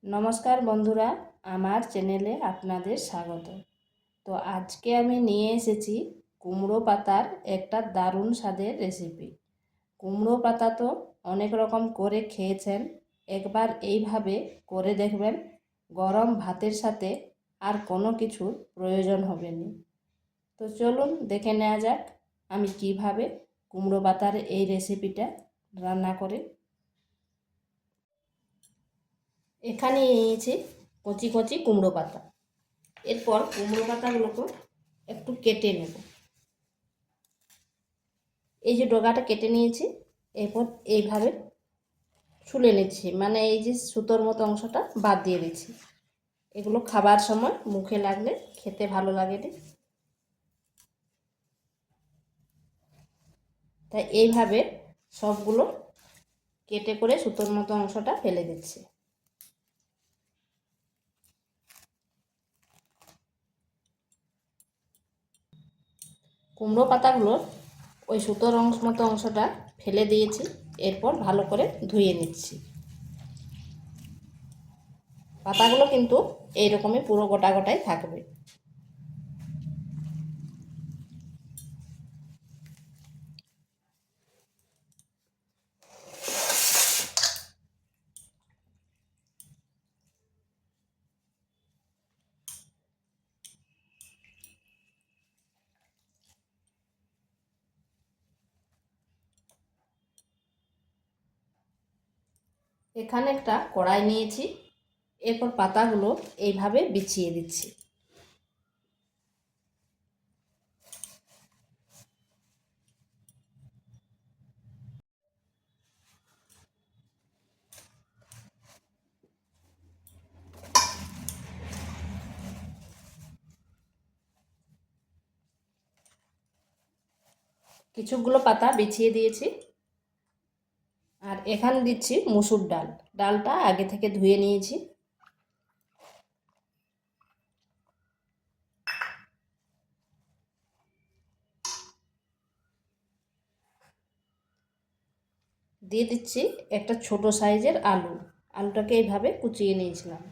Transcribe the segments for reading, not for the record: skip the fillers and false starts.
নমস্কার বন্ধুরা, আমার চ্যানেলে আপনাদের স্বাগত। তো আজকে আমি নিয়ে এসেছি কুমড়ো পাতার একটা দারুণ স্বাদের রেসিপি। কুমড়ো পাতা তো অনেক রকম করে খেয়েছেন, একবার এইভাবে করে দেখবেন, গরম ভাতের সাথে আর কোনো কিছুর প্রয়োজন হবে না। তো চলুন দেখে নেওয়া যাক আমি কিভাবে কুমড়ো পাতার এই রেসিপিটা রান্না করি। এখানে নিয়েছি কচি কচি কুমড়ো পাতা। এরপর কুমড়ো পাতাগুলোকে একটু কেটে নেব। এই যে ডগাটা কেটে নিয়েছি, এরপর এইভাবে ছুলে নিচ্ছি, মানে এই যে সুতোর মতো অংশটা বাদ দিয়ে দিচ্ছি। এগুলো খাবার সময় মুখে লাগলে খেতে ভালো লাগে না, তাই এইভাবে সবগুলো কেটে করে সুতোর মতো অংশটা ফেলে দিচ্ছি। কুমড়ো পাতাগুলো ওই সুতোর মতো অংশটা ফেলে দিয়েছি, এরপর ভালো করে ধুয়ে নিচ্ছি। পাতাগুলো কিন্তু এইরকমই পুরো গোটা গোটাই থাকবে। এখানে একটা কড়াই নিয়েছি, এরপর পাতাগুলো এইভাবে বিছিয়ে দিচ্ছি। কিছুগুলো পাতা বিছিয়ে দিয়েছি, আর এখানে দিচ্ছি মুসুর ডাল। ডালটা আগে থেকে ধুয়ে নিয়েছি। দিয়ে দিচ্ছি একটা ছোট সাইজের আলু। আলুটাকে এইভাবে কুচিয়ে নিয়েছিলাম।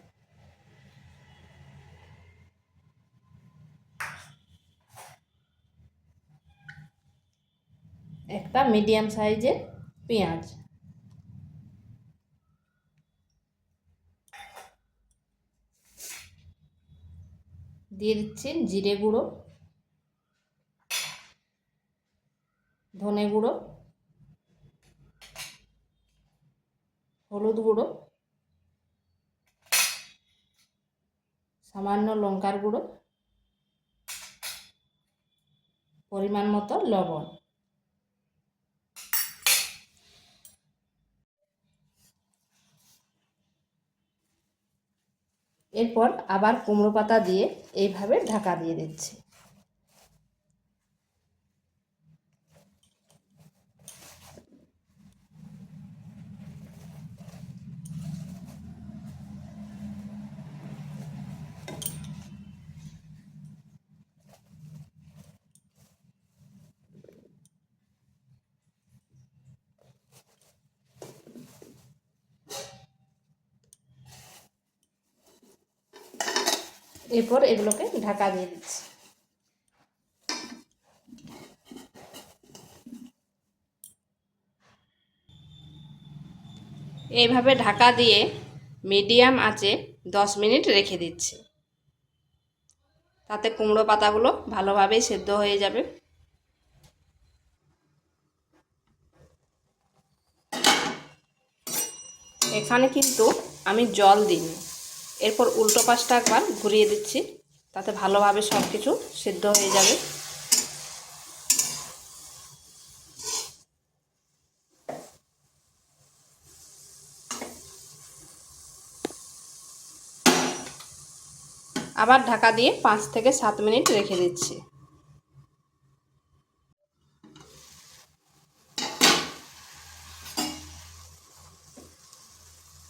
একটা মিডিয়াম সাইজের পেঁয়াজ। দিয়ে দিচ্ছি জিরে গুঁড়ো, ধনে গুঁড়ো, হলুদ গুঁড়ো, সামান্য লঙ্কার গুঁড়ো, পরিমাণ মতো লবণ। এরপর আবার কুমড়ো পাতা দিয়ে এইভাবে ঢাকা দিয়ে দিচ্ছি। এরপর এগুলোকে ঢাকা দিয়ে দিচ্ছি। এইভাবে ঢাকা দিয়ে মিডিয়াম আঁচে 10 মিনিট রেখে দিচ্ছি। তাতে কুমড়ো পাতাগুলো ভালোভাবে সেদ্ধ হয়ে যাবে। এখানে কিন্তু আমি জল দিইনি। এরপর উল্টো পাশটা একবার ঘুরিয়ে দিচ্ছি, তাতে ভালোভাবে সব কিছু সেদ্ধ হয়ে যাবে। আবার ঢাকা দিয়ে 5 থেকে 7 মিনিট রেখে দিচ্ছি।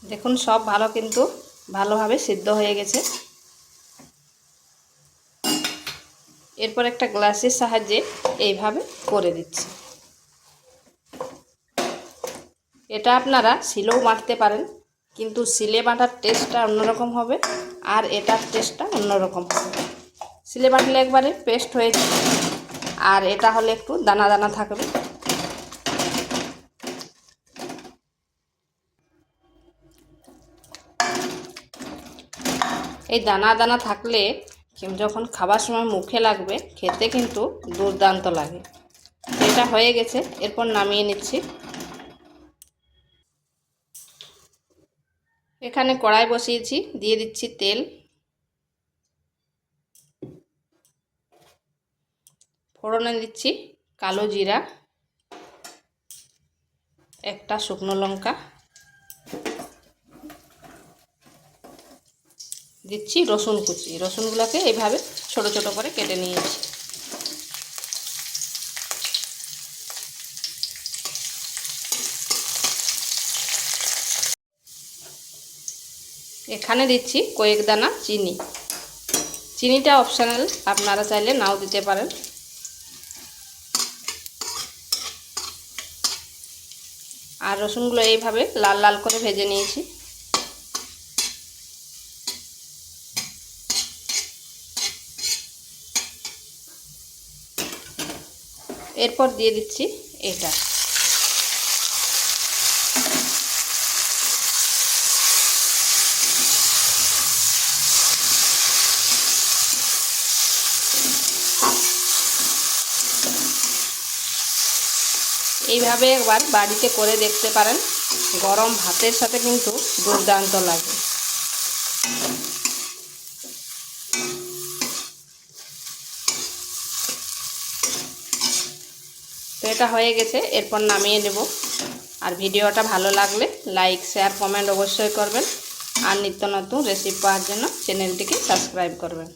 দেখুন সব কিন্তু ভালোভাবে সিদ্ধ হয়ে গেছে। এরপর একটা গ্লাসের সাহায্যে এইভাবে করে দিচ্ছি। এটা আপনারা শিলেও বাটতে পারেন, কিন্তু সিলে বাটার টেস্টটা অন্যরকম হবে আর এটার টেস্টটা অন্যরকম হবে। সিলে বাটলে একবারে পেস্ট হয়ে যাবে, আর এটা হলে একটু দানা দানা থাকবে। এই দানা দানা থাকলে যখন খাবার সময় মুখে লাগবে খেতে কিন্তু দুর্দান্ত লাগে। এটা হয়ে গেছে, এরপর নামিয়ে নিচ্ছি। এখানে কড়াই বসিয়েছি, দিয়ে দিচ্ছি তেল। ফোড়নে দিচ্ছি কালো জিরা, একটা শুকনো লঙ্কা, দিচ্ছি রসুন কুচি। রসুনগুলোকে এইভাবে ছোট ছোট করে কেটে নিয়েছি। এখানে দিচ্ছি কয়েক দানা চিনি। চিনিটা অপশনাল, আপনারা চাইলে নাও দিতে পারেন। আর রসুনগুলো এইভাবে লাল লাল করে ভেজে নিয়েছি। এরপর দিয়ে দিচ্ছি এটা। এইভাবে একবার বাড়িতে করে দেখতে পারেন, গরম ভাতের সাথে কিন্তু দুর্দান্ত লাগে। তো এটা হয়ে গেছে, এরপর নামিয়ে নেব। আর ভিডিওটা ভালো লাগলে লাইক, শেয়ার, কমেন্ট অবশ্যই করবেন। আর নিত্য নতুন রেসিপি পাওয়ার জন্য চ্যানেলটিকে সাবস্ক্রাইব করবেন।